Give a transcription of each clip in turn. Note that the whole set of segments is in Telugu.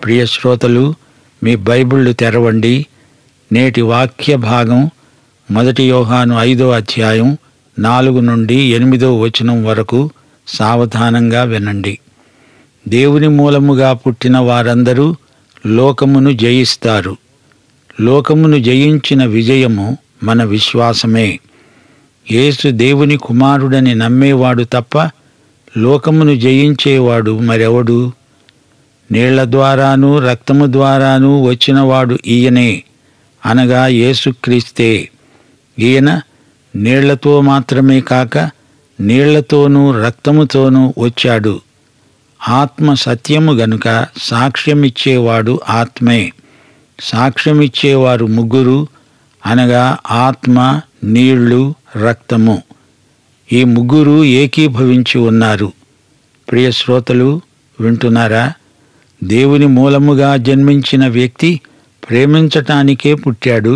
ప్రియ శ్రోతలు, మీ బైబిళ్ళు తెరవండి. నేటి వాక్య భాగం 1 యోహాను 5వ అధ్యాయం 4 నుండి 8వ వచనం వరకు సావధానంగా వినండి. దేవుని మూలముగా పుట్టిన వారందరూ లోకమును జయిస్తారు. లోకమును జయించిన విజయము మన విశ్వాసమే. యేసు దేవుని కుమారుడని నమ్మేవాడు తప్ప లోకమును జయించేవాడు మరెవడు? నీళ్ల ద్వారాను రక్తము ద్వారాను వచ్చినవాడు ఈయనే, అనగా యేసుక్రీస్తే. ఈయన నీళ్లతో మాత్రమే కాక నీళ్లతోనూ రక్తముతోనూ వచ్చాడు. ఆత్మ సత్యము గనుక సాక్ష్యమిచ్చేవాడు ఆత్మే. సాక్ష్యమిచ్చేవారు ముగ్గురు, అనగా ఆత్మ, నీళ్లు, రక్తము. ఈ ముగ్గురు ఏకీభవించి ఉన్నారు. ప్రియ శ్రోతలు, వింటున్నారా? దేవుని మూలముగా జన్మించిన వ్యక్తి ప్రేమించటానికే పుట్టాడు,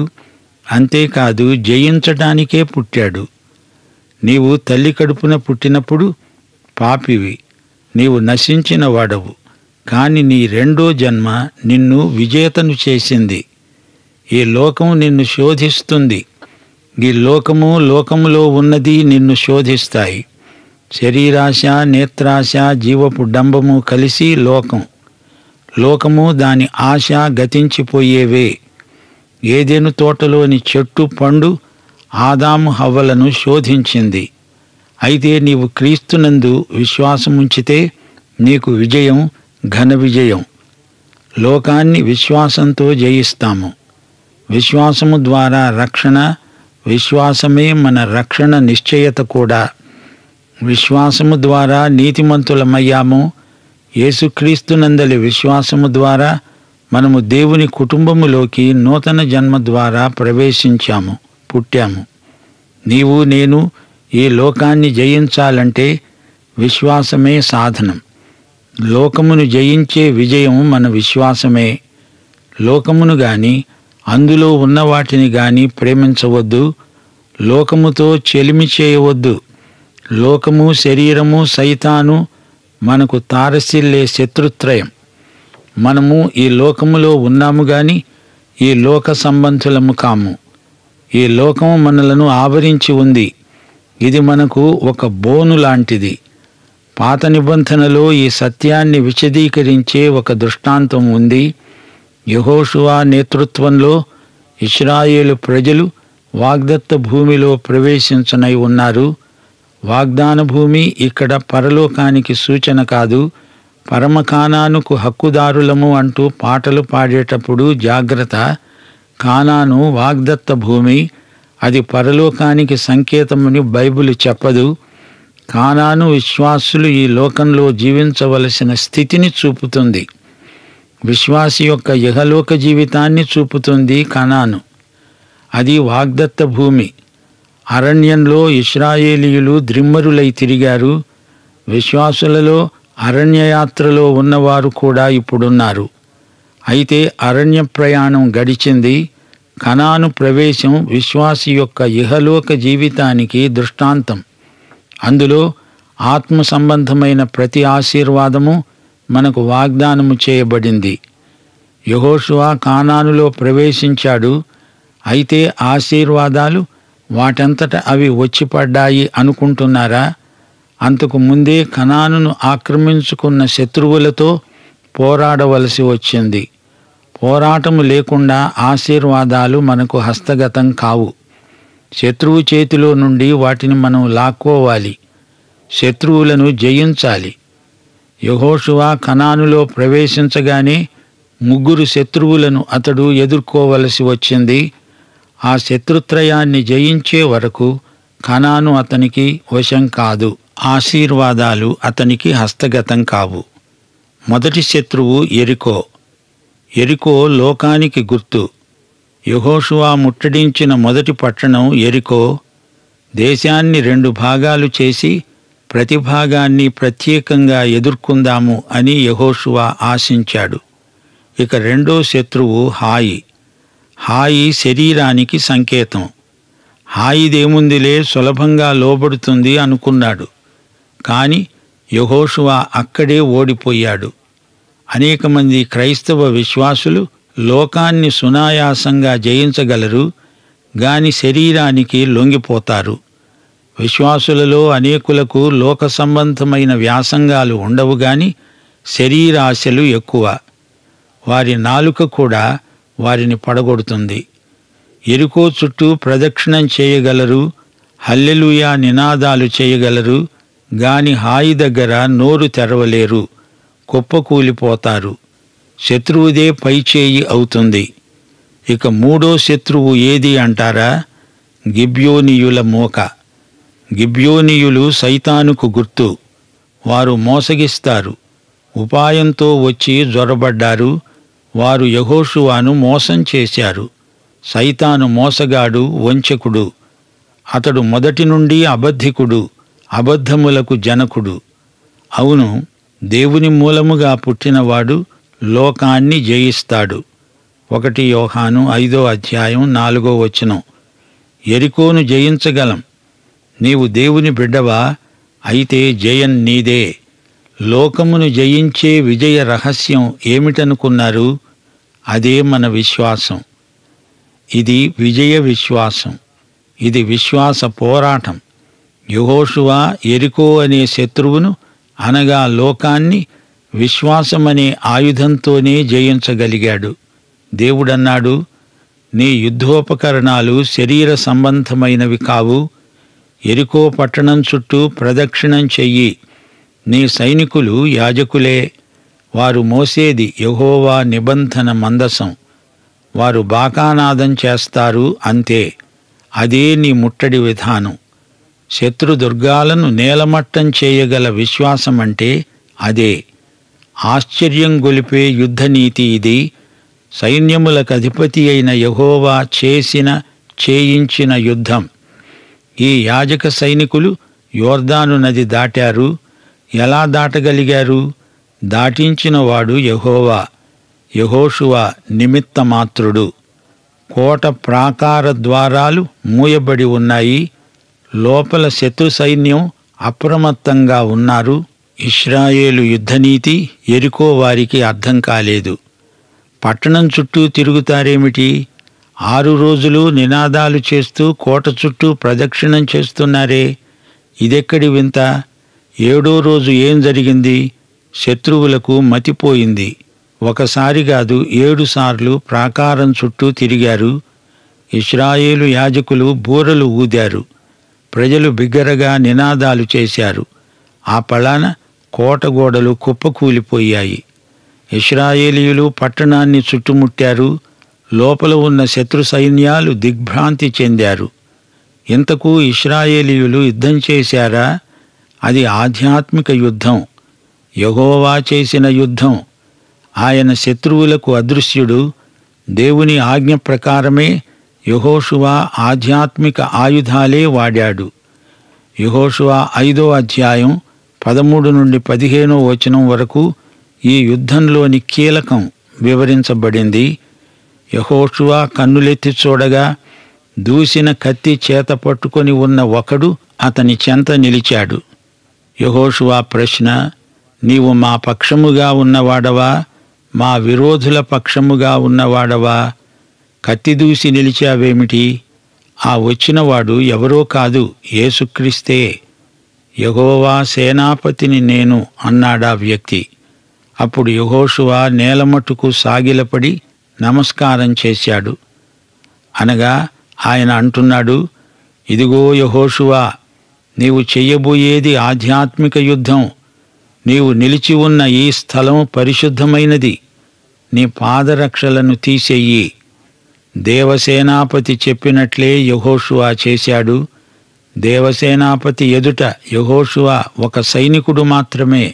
అంతేకాదు జయించటానికే పుట్టాడు. నీవు తల్లి కడుపున పుట్టినప్పుడు పాపివి, నీవు నశించిన వాడవు. కాని నీ రెండో జన్మ నిన్ను విజేతను చేసింది. ఈ లోకం నిన్ను శోధిస్తుంది. ఈ లోకము, లోకములో ఉన్నది నిన్ను శోధిస్తాయి. శరీరాశ, నేత్రాశ, జీవపు డంబము కలిసి లోకం. లోకము, దాని ఆశ గతించిపోయేవే. ఏదెను తోటలోని చెట్టు పండు ఆదాము హవ్వలను శోధించింది. అయితే నీవు క్రీస్తునందు విశ్వాసముంచితే నీకు విజయం, ఘన విజయం. లోకాన్ని విశ్వాసంతో జయిస్తాము. విశ్వాసము ద్వారా రక్షణ, విశ్వాసమే మన రక్షణ నిశ్చయత కూడా. విశ్వాసము ద్వారా నీతిమంతులమయ్యాము. యేసుక్రీస్తునందలి విశ్వాసము ద్వారా మనము దేవుని కుటుంబములోకి నూతన జన్మ ద్వారా ప్రవేశించాము, పుట్టాము. నీవు, నేను ఈ లోకాన్ని జయించాలంటే విశ్వాసమే సాధనం. లోకమును జయించే విజయం మన విశ్వాసమే. లోకమును గాని అందులో ఉన్న వాటిని గాని ప్రేమించవద్దు. లోకముతో చెలిమి చేయవద్దు. లోకము, శరీరము, సైతాను మనకు తారసిల్లే శత్రుత్రయం. మనము ఈ లోకములో ఉన్నాము గాని ఈ లోక సంబంధులము కాము. ఈ లోకము మనలను ఆవరించి ఉంది. ఇది మనకు ఒక బోను లాంటిది. పాత నిబంధనలో ఈ సత్యాన్ని విశదీకరించే ఒక దృష్టాంతం ఉంది. యెహోషువ నేతృత్వంలో ఇశ్రాయేలు ప్రజలు వాగ్దత్త భూమిలో ప్రవేశించనై ఉన్నారు. వాగ్దాన భూమి ఇక్కడ పరలోకానికి సూచన కాదు. పరమకానానుకు హక్కుదారులము అంటూ పాటలు పాడేటప్పుడు జాగ్రత్త. కానాను వాగ్దత్త భూమి, అది పరలోకానికి సంకేతమని బైబిలు చెప్పదు. కానాను విశ్వాసులు ఈ లోకంలో జీవించవలసిన స్థితిని చూపుతుంది. విశ్వాసి యొక్క ఇహలోక జీవితాన్ని చూపుతుంది కానాను. అది వాగ్దత్త భూమి. అరణ్యంలో ఇశ్రాయేలీయులు ద్రిమ్మరులై తిరిగారు. విశ్వాసులలో అరణ్యయాత్రలో ఉన్నవారు కూడా ఇప్పుడున్నారు. అయితే అరణ్య ప్రయాణం గడిచింది. కనాను ప్రవేశం విశ్వాసి యొక్క ఇహలోక జీవితానికి దృష్టాంతం. అందులో ఆత్మ సంబంధమైన ప్రతి ఆశీర్వాదము మనకు వాగ్దానము చేయబడింది. యెహోషువ కానానులో ప్రవేశించాడు. అయితే ఆశీర్వాదాలు వాటంతట అవి వచ్చిపడ్డాయి అనుకుంటున్నారా? అంతకు ముందే కనానును ఆక్రమించుకున్న శత్రువులతో పోరాడవలసి వచ్చింది. పోరాటము లేకుండా ఆశీర్వాదాలు మనకు హస్తగతం కావు. శత్రువు చేతిలో నుండి వాటిని మనం లాక్కోవాలి. శత్రువులను జయించాలి. యెహోషువ కనానులో ప్రవేశించగానే 3 శత్రువులను అతడు ఎదుర్కోవలసి వచ్చింది. ఆ శత్రుత్రయాన్ని జయించే వరకు కనాను అతనికి వశం కాదు. ఆశీర్వాదాలు అతనికి హస్తగతం కావు. మొదటి శత్రువు యెరికో. యెరికో లోకానికి గుర్తు. యెహోషువ ముట్టడించిన మొదటి పట్టణం యెరికో. దేశాన్ని 2 భాగాలు చేసి ప్రతి భాగాన్ని ప్రత్యేకంగా ఎదుర్కొందాము అని యెహోషువ ఆశించాడు. ఇక రెండో శత్రువు హాయి. హాయి శరీరానికి సంకేతం. హాయిదేముందిలే, సులభంగా లోబడుతుంది అనుకున్నాడు. కాని యెహోషువ అక్కడే ఓడిపోయాడు. అనేక మంది క్రైస్తవ విశ్వాసులు లోకాన్ని సునాయాసంగా జయించగలరు, గాని శరీరానికి లొంగిపోతారు. విశ్వాసులలో అనేకులకు లోక సంబంధమైన వ్యాసంగాలు ఉండవు గాని శరీరాశలు ఎక్కువ. వారి నాలుక కూడా వారిని పడగొడుతుంది. యెరికో చుట్టూ ప్రదక్షిణం చేయగలరు, హల్లెలూయా నినాదాలు చేయగలరు, గాని హాయి దగ్గర నోరు తెరవలేరు, కుప్పకూలిపోతారు. శత్రువుదే పైచేయి అవుతుంది. ఇక మూడో శత్రువు ఏది అంటారా? గిబ్యోనీయుల మోక. గిబ్యోనీయులు సైతానుకు గుర్తు. వారు మోసగిస్తారు. ఉపాయంతో వచ్చి జొరబడ్డారు. వారు యెహోషువను మోసం చేశారు. సైతాను మోసగాడు, వంచకుడు. అతడు మొదటి నుండి అబద్ధికుడు, అబద్ధములకు జనకుడు. అవును, దేవుని మూలముగా పుట్టినవాడు లోకాన్ని జయిస్తాడు. 1 యోహాను 5:4 యెరికోను జయించగలం. నీవు దేవుని బిడ్డవా? అయితే జయం నీదే. లోకమును జయించే విజయ రహస్యం ఏమిటనుకున్నారు? అదే మన విశ్వాసం. ఇది విజయ విశ్వాసం. ఇది విశ్వాస పోరాటం. యెహోషువ యెరికో అనే శత్రువును, అనగా లోకాన్ని, విశ్వాసమనే ఆయుధంతోనే జయించగలిగాడు. దేవుడన్నాడు, నీ యుద్ధోపకరణాలు శరీర సంబంధమైనవి కావు. యెరికో పట్టణం చుట్టూ ప్రదక్షిణం చెయ్యి. నీ సైనికులు యాజకులే. వారు మోసేది యెహోవా నిబంధన మందసం. వారు బాకానాదం చేస్తారు, అంతే. అదే నీ ముట్టడి విధానం. శత్రుదుర్గాలను నేలమట్టం చేయగల విశ్వాసమంటే అదే. ఆశ్చర్యం గొలిపే యుద్ధనీతి ఇది. సైన్యములకు అధిపతి అయిన యెహోవా చేయించిన యుద్ధం. ఈ యాజక సైనికులు యోర్దాను నది దాటారు. ఎలా దాటగలిగారు? దాటించినవాడు యెహోవా. యెహోషువ నిమిత్తమాత్రుడు. కోట ప్రాకార ద్వారాలు మూయబడి ఉన్నాయి. లోపల శత్రు సైన్యం అప్రమత్తంగా ఉన్నారు. ఇశ్రాయేలు యుద్ధనీతి యెరికో వారికి అర్థం కాలేదు. పట్టణం చుట్టూ తిరుగుతారేమిటి? 6 రోజులు నినాదాలు చేస్తూ కోట చుట్టూ ప్రదక్షిణం చేస్తున్నారే, ఇదెక్కడి వింత? 7వ రోజు ఏం జరిగింది? శత్రువులకు మతిపోయింది. ఒకసారి కాదు, 7 సార్లు ప్రాకారం చుట్టూ తిరిగారు. ఇశ్రాయేలు యాజకులు బూరలు ఊదారు. ప్రజలు బిగ్గరగా నినాదాలు చేశారు. ఆ పళాన కోట గోడలు కుప్పకూలిపోయాయి. ఇశ్రాయేలీయులు పట్టణాన్ని చుట్టుముట్టారు. లోపల ఉన్న శత్రు సైన్యాలు దిగ్భ్రాంతి చెందారు. ఇంతకు ఇశ్రాయేలీయులు యుద్ధం చేశారా? అది ఆధ్యాత్మిక యుద్ధం, యెహోవా చేసిన యుద్ధం. ఆయన శత్రువులకు అదృశ్యుడు. దేవుని ఆజ్ఞ ప్రకారమే యెహోషువ ఆధ్యాత్మిక ఆయుధాలే వాడాడు. యెహోషువ 5:13-15 వరకు ఈ యుద్ధంలోని కీలకం వివరించబడింది. యెహోషువ కన్నులెత్తి చూడగా దూసిన కత్తి చేత పట్టుకొని ఉన్న ఒకడు అతని చెంత నిలిచాడు. యెహోషువ ప్రశ్న: నీవు మా పక్షముగా ఉన్నవాడవా, మా విరోధుల పక్షముగా ఉన్నవాడవా? కత్తి దూసి నిలిచావేమిటి? ఆ వచ్చినవాడు ఎవరో కాదు, యేసుక్రీస్తే. యెహోవా సేనాపతిని నేను అన్నాడా వ్యక్తి. అప్పుడు యెహోషువ నేలమట్టుకు సాగిలపడి నమస్కారం చేశాడు. అనగా ఆయన అంటున్నాడు, ఇదిగో యెహోషువ, నీవు చెయ్యబోయేది ఆధ్యాత్మిక యుద్ధం. నీవు నిలిచి ఉన్న ఈ స్థలం పరిశుద్ధమైనది. నీ పాదరక్షలను తీసెయ్యి. దేవసేనాపతి చెప్పినట్లే యెహోషువ చేశాడు. దేవసేనాపతి ఎదుట యెహోషువ ఒక సైనికుడు మాత్రమే.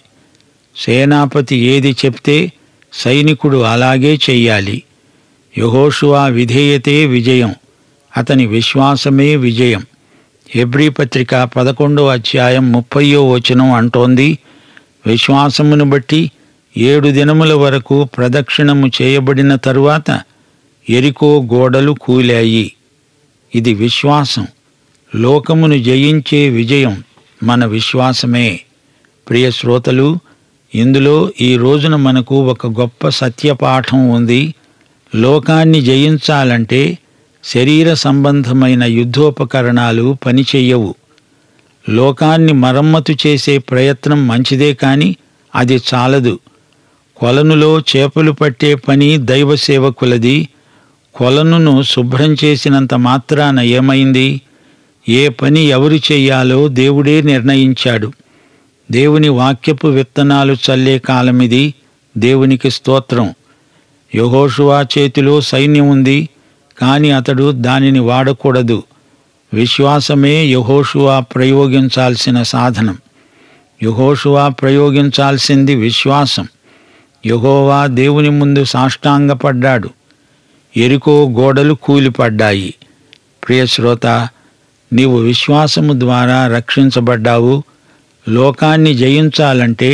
సేనాపతి ఏది చెప్తే సైనికుడు అలాగే చెయ్యాలి. యెహోషువ విధేయతే విజయం, అతని విశ్వాసమే విజయం. హెబ్రీ పత్రిక 11:30 అంటోంది, విశ్వాసమును బట్టి 7 దినముల వరకు ప్రదక్షిణము చేయబడిన తరువాత యెరికో గోడలు కూలాయి. ఇది విశ్వాసం. లోకమును జయించే విజయం మన విశ్వాసమే. ప్రియ శ్రోతలు, ఇందులో ఈ రోజున మనకు ఒక గొప్ప సత్యపాఠం ఉంది. లోకాన్ని జయించాలంటే శరీర సంబంధమైన యుద్ధోపకరణాలు పనిచెయ్యవు. లోకాన్ని మరమ్మతు చేసే ప్రయత్నం మంచిదే కాని అది చాలదు. కొలనులో చేపలు పట్టే పని దైవ సేవకులది. కొలనును శుభ్రం చేసినంత మాత్రాన ఏమైంది? ఏ పని ఎవరు చెయ్యాలో దేవుడే నిర్ణయించాడు. దేవుని వాక్యపు విత్తనాలు చల్లే కాలమిది. దేవునికి స్తోత్రం. యెహోషువ చేతిలో సైన్యం ఉంది, కాని అతడు దానిని వాడకూడదు. విశ్వాసమే యెహోషువ ప్రయోగించాల్సిన సాధనం. యెహోషువ ప్రయోగించాల్సింది విశ్వాసం. యెహోవా దేవుని ముందు సాష్టాంగపడ్డాడు. యెరికో గోడలు కూలిపడ్డాయి. ప్రియశ్రోత, నీవు విశ్వాసము ద్వారా రక్షించబడ్డావు. లోకాన్ని జయించాలంటే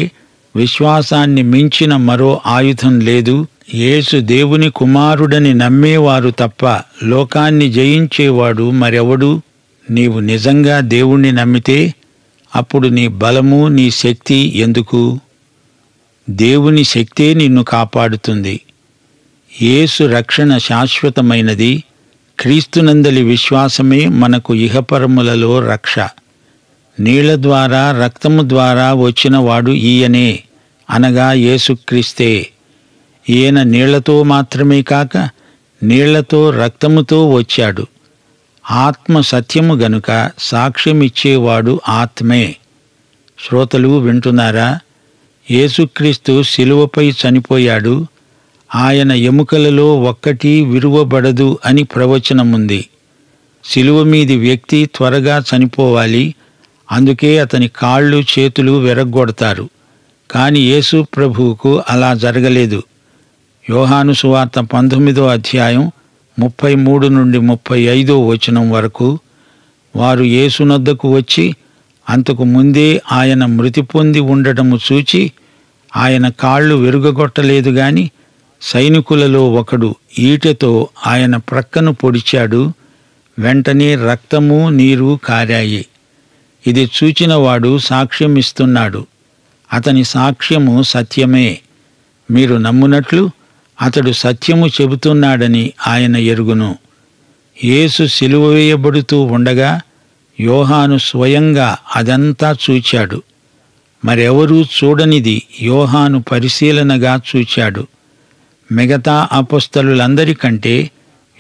విశ్వాసాన్ని మించిన మరో ఆయుధం లేదు. యేసు దేవుని కుమారుడని నమ్మేవారు తప్ప లోకాన్ని జయించేవాడు మరెవడు? నీవు నిజంగా దేవుణ్ణి నమ్మితే అప్పుడు నీ బలము, నీ శక్తి ఎందుకు? దేవుని శక్తే నిన్ను కాపాడుతుంది. యేసు రక్షణ శాశ్వతమైనది. క్రీస్తునందలి విశ్వాసమే మనకు ఇహపరములలో రక్ష. నీళ్ల ద్వారా, రక్తము ద్వారా వచ్చినవాడు ఈయనే, అనగా యేసుక్రీస్తే. ఈయన నీళ్లతో మాత్రమే కాక నీళ్లతో రక్తముతో వచ్చాడు. ఆత్మ సత్యము గనుక సాక్ష్యమిచ్చేవాడు ఆత్మే. శ్రోతలు వింటున్నారా? యేసుక్రీస్తు శిలువపై చనిపోయాడు. ఆయన ఎముకలలో ఒక్కటి విరువబడదు అని ప్రవచనముంది. శిలువ మీది వ్యక్తి త్వరగా చనిపోవాలి. అందుకే అతని కాళ్ళు, చేతులు విరగ్గొడతారు. కాని యేసు ప్రభువుకు అలా జరగలేదు. యోహాను సువార్త 19వ అధ్యాయం 33 నుండి 35వ వచనం వరకు, వారు యేసునొద్దకు వచ్చి అంతకు ముందే ఆయన మృతి పొంది ఉండటము చూచి ఆయన కాళ్ళు విరుగగొట్టలేదు గాని సైనికులలో ఒకడు ఈటెతో ఆయన ప్రక్కను పొడిచాడు. వెంటనే రక్తము, నీరు కారాయి. ఇది చూచినవాడు సాక్ష్యమిస్తున్నాడు. అతని సాక్ష్యము సత్యమే. మీరు నమ్మునట్లు అతడు సత్యము చెబుతున్నాడని ఆయన ఎరుగును. యేసు సిలువ వేయబడుతూ ఉండగా యోహాను స్వయంగా అదంతా చూచాడు. మరెవరూ చూడనిది యోహాను పరిశీలనగా చూచాడు. మిగతా అపొస్తలులందరికంటే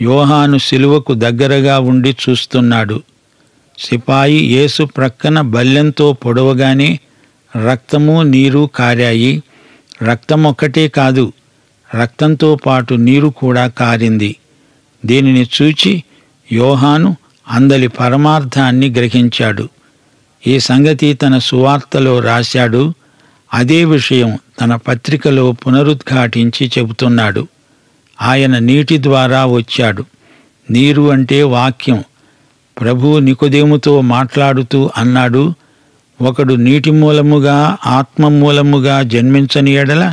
యోహాను సిలువకు దగ్గరగా ఉండి చూస్తున్నాడు. సిపాయి యేసు ప్రక్కన బల్లెంతో పొడవగానే రక్తము, నీరు కారాయి. రక్తమొక్కటే కాదు, రక్తంతో పాటు నీరు కూడా కారింది. దీనిని చూచి యోహాను అందలి పరమార్థాన్ని గ్రహించాడు. ఈ సంగతి తన సువార్తలో రాశాడు. అదే విషయం తన పత్రికలో పునరుద్ఘాటించి చెబుతున్నాడు. ఆయన నీటి ద్వారా వచ్చాడు. నీరు అంటే వాక్యం. ప్రభువు నికోదేముతో మాట్లాడుతూ అన్నాడు, ఒకడు నీటి మూలముగా, ఆత్మ మూలముగా జన్మించని ఎడల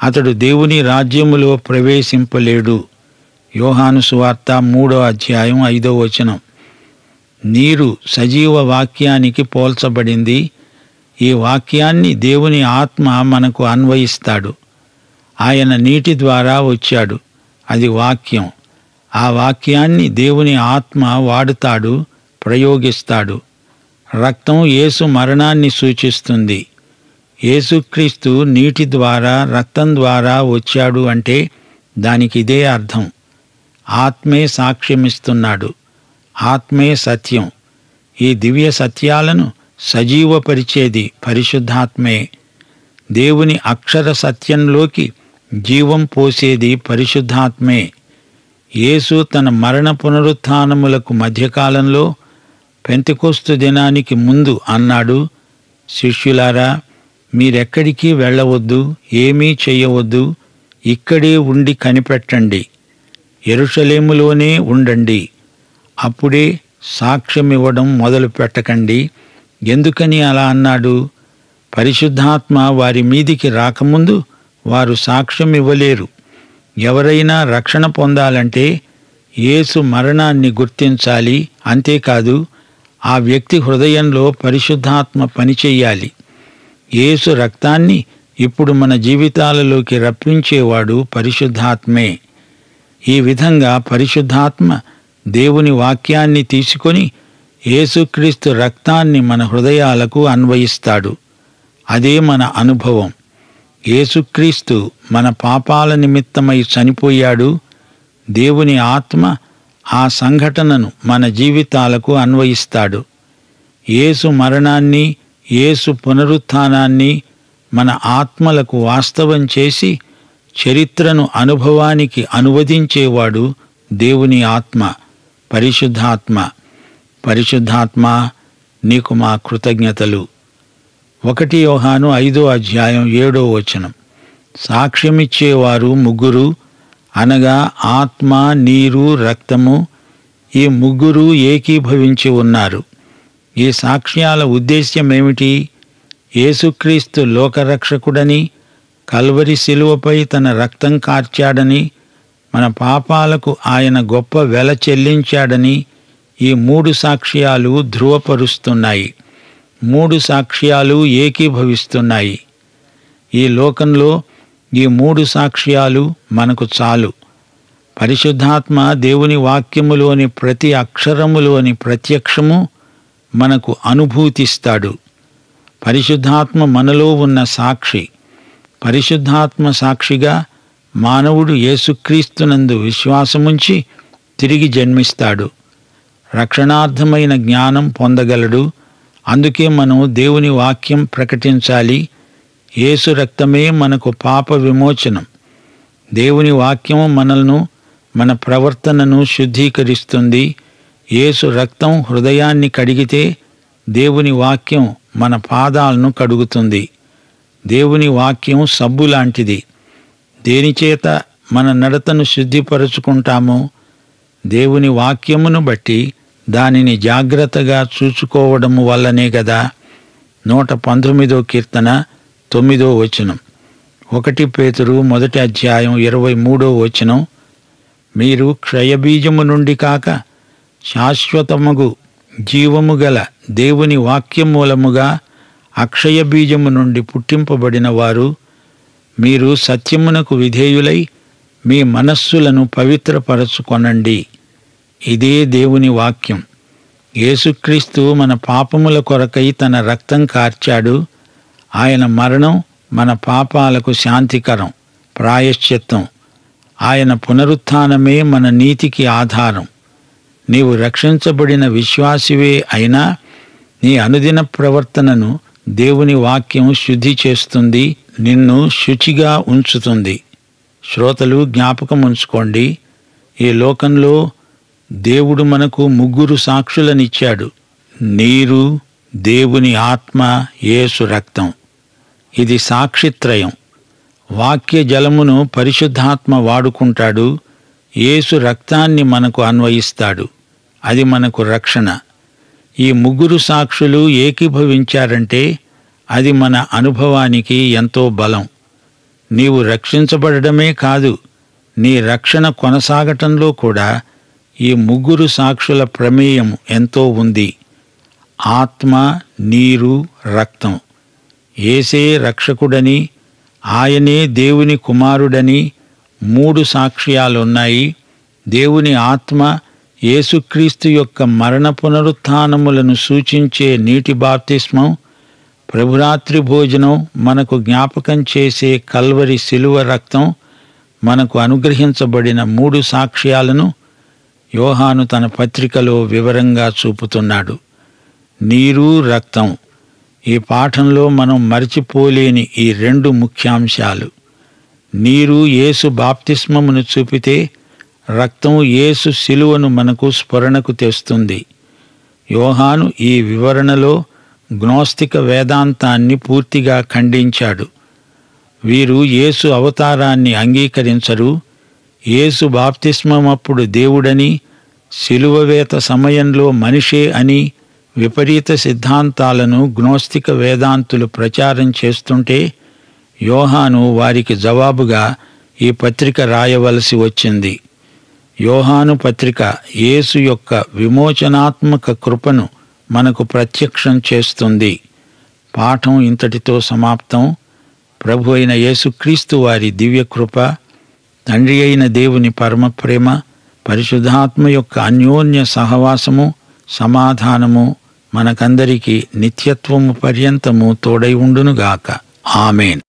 అతడు దేవుని రాజ్యములో ప్రవేశింపలేడు. యోహాను సువార్త 3వ అధ్యాయం 5వ వచనం. నీరు సజీవ వాక్యానికి పోల్చబడింది. ఈ వాక్యాన్ని దేవుని ఆత్మ మనకు అన్వయిస్తాడు. ఆయన నీటి ద్వారా వచ్చాడు. అది వాక్యం. ఆ వాక్యాన్ని దేవుని ఆత్మ వాడుతాడు, ప్రయోగిస్తాడు. రక్తం యేసు మరణాన్ని సూచిస్తుంది. యేసుక్రీస్తు నీటి ద్వారా, రక్తం ద్వారా వచ్చాడు అంటే దానికి ఇదే అర్థం. ఆత్మే సాక్ష్యమిస్తున్నాడు. ఆత్మే సత్యం. ఈ దివ్య సత్యాలను సజీవపరిచేది పరిశుద్ధాత్మే. దేవుని అక్షర సత్యంలోకి జీవం పోసేది పరిశుద్ధాత్మే. యేసు తన మరణ పునరుత్థానములకు మధ్యకాలంలో పెంతెకొస్తు దినానికి ముందు అన్నాడు, శిష్యులారా, మీరెక్కడికి వెళ్ళవద్దు, ఏమీ చెయ్యవద్దు, ఇక్కడే ఉండి కనిపెట్టండి, యెరూషలేములోనే ఉండండి. అప్పుడే సాక్ష్యమివ్వడం మొదలు పెట్టకండి. ఎందుకని అలా అన్నాడు? పరిశుద్ధాత్మ వారి మీదికి రాకముందు వారు సాక్ష్యం ఇవ్వలేరు. ఎవరైనా రక్షణ పొందాలంటే యేసు మరణాన్ని గుర్తించాలి. అంతేకాదు, ఆ వ్యక్తి హృదయంలో పరిశుద్ధాత్మ పనిచెయ్యాలి. యేసు రక్తాన్ని ఇప్పుడు మన జీవితాలలోకి రప్పించేవాడు పరిశుద్ధాత్మే. ఈ విధంగా పరిశుద్ధాత్మ దేవుని వాక్యాన్ని తీసుకొని యేసుక్రీస్తు రక్తాన్ని మన హృదయాలకు అన్వయిస్తాడు. అదే మన అనుభవం. యేసుక్రీస్తు మన పాపాల నిమిత్తమై చనిపోయాడు. దేవుని ఆత్మ ఆ సంఘటనను మన జీవితాలకు అన్వయిస్తాడు. యేసు మరణాన్ని, యేసు పునరుత్థానాన్ని మన ఆత్మలకు వాస్తవం చేసి చరిత్రను అనుభవానికి అనువదించేవాడు దేవుని ఆత్మ, పరిశుద్ధాత్మ. పరిశుద్ధాత్మ, నీకు మా కృతజ్ఞతలు. 1 యోహాను 5:7 సాక్ష్యమిచ్చేవారు ముగ్గురు, అనగా ఆత్మ, నీరు, రక్తము. ఈ ముగ్గురు ఏకీభవించి ఉన్నారు. ఈ సాక్ష్యాల ఉద్దేశ్యమేమిటి? యేసుక్రీస్తు లోకరక్షకుడని, కల్వరి శిలువపై తన రక్తం కార్చాడని, మన పాపాలకు ఆయన గొప్ప వెల చెల్లించాడని ఈ 3 సాక్ష్యాలు ధృవపరుస్తున్నాయి. 3 సాక్ష్యాలు ఏకీభవిస్తున్నాయి. ఈ లోకంలో ఈ 3 సాక్ష్యాలు మనకు చాలు. పరిశుద్ధాత్మ దేవుని వాక్యములోని ప్రతి అక్షరములోని ప్రత్యక్షము మనకు అనుభూతిస్తాడు. పరిశుద్ధాత్మ మనలో ఉన్న సాక్షి. పరిశుద్ధాత్మ సాక్షిగా మానవుడు యేసుక్రీస్తునందు విశ్వాసముంచి తిరిగి జన్మిస్తాడు. రక్షణార్థమైన జ్ఞానం పొందగలడు. అందుకే మనం దేవుని వాక్యం ప్రకటించాలి. యేసు రక్తమే మనకు పాప విమోచనం. దేవుని వాక్యం మనల్ని, మన ప్రవర్తనను శుద్ధీకరిస్తుంది. యేసు రక్తం హృదయాన్ని కడిగితే దేవుని వాక్యం మన పాదాలను కడుగుతుంది. దేవుని వాక్యం సబ్బు లాంటిది. దేనిచేత మన నడతను శుద్ధిపరుచుకుంటామో దేవుని వాక్యమును బట్టి దానిని జాగ్రత్తగా చూసుకోవడము వల్లనే గదా. 119 కీర్తన 9 1 పేతురు 1:23 మీరు క్షయబీజము నుండి కాక శాశ్వతమగు జీవము గల దేవుని వాక్యమూలముగా అక్షయ బీజము నుండి పుట్టింపబడిన వారు. మీరు సత్యమునకు విధేయులై మీ మనస్సులను పవిత్రపరచుకొనండి. ఇదే దేవుని వాక్యం. యేసుక్రీస్తు మన పాపముల కొరకై తన రక్తం కార్చాడు. ఆయన మరణం మన పాపాలకు శాంతికరం, ప్రాయశ్చిత్తం. ఆయన పునరుత్థానమే మన నీతికి ఆధారం. నీవు రక్షించబడిన విశ్వాసివే అయినా నీ అనుదిన ప్రవర్తనను దేవుని వాక్యం శుద్ధి చేస్తుంది, నిన్ను శుచిగా ఉంచుతుంది. శ్రోతలు జ్ఞాపకం ఉంచుకోండి, ఈ లోకంలో దేవుడు మనకు 3 సాక్షులనిచ్చాడు: నీరు, దేవుని ఆత్మ, యేసు రక్తం. ఇది సాక్షిత్రయం. వాక్య జలమును పరిశుద్ధాత్మ వాడుకుంటాడు. యేసు రక్తాన్ని మనకు అన్వయిస్తాడు. అది మనకు రక్షణ. ఈ 3 సాక్షులు ఏకీభవించారంటే అది మన అనుభవానికి ఎంతో బలం. నీవు రక్షించబడమే కాదు, నీ రక్షణ కొనసాగటంలో కూడా ఈ 3 సాక్షుల ప్రమేయం ఎంతో ఉంది. ఆత్మ, నీరు, రక్తం. యేసే రక్షకుడని, ఆయనే దేవుని కుమారుడని 3 సాక్ష్యాలున్నాయి. దేవుని ఆత్మ యేసుక్రీస్తు యొక్క మరణ పునరుత్థానములను సూచించే నీటి బాప్తిస్మం, ప్రభురాత్రి భోజనం, మనకు జ్ఞాపకం చేసే కల్వరి శిలువ రక్తం, మనకు అనుగ్రహించబడిన 3 సాక్ష్యాలను యోహాను తన పత్రికలో వివరంగా చూపుతున్నాడు. నీరు, రక్తం. ఈ పాఠంలో మనం మరచిపోలేని ఈ 2 ముఖ్యాంశాలు. నీరు యేసు బాప్తిస్మమును చూపితే, రక్తం యేసు శిలువను మనకు స్ఫురణకు తెస్తుంది. యోహాను ఈ వివరణలో గ్నోస్తిక వేదాంతాన్ని పూర్తిగా ఖండించాడు. వీరు యేసు అవతారాన్ని అంగీకరించరు. యేసు బాప్తిస్మమప్పుడు దేవుడని, శిలువవేత సమయంలో మనిషే అని విపరీత సిద్ధాంతాలను గ్నోస్తిక వేదాంతులు ప్రచారం చేస్తుంటే యోహాను వారికి జవాబుగా ఈ పత్రిక రాయవలసి వచ్చింది. యోహాను పత్రిక యేసు యొక్క విమోచనాత్మక కృపను మనకు ప్రత్యక్షం చేస్తుంది. పాఠం ఇంతటితో సమాప్తం. ప్రభు అయిన యేసుక్రీస్తు వారి దివ్యకృప, తండ్రి అయిన దేవుని పరమప్రేమ, పరిశుద్ధాత్మ యొక్క అన్యోన్య సహవాసము, సమాధానము మనకందరికీ నిత్యత్వము పర్యంతము తోడై ఉండునుగాక. ఆమేన్.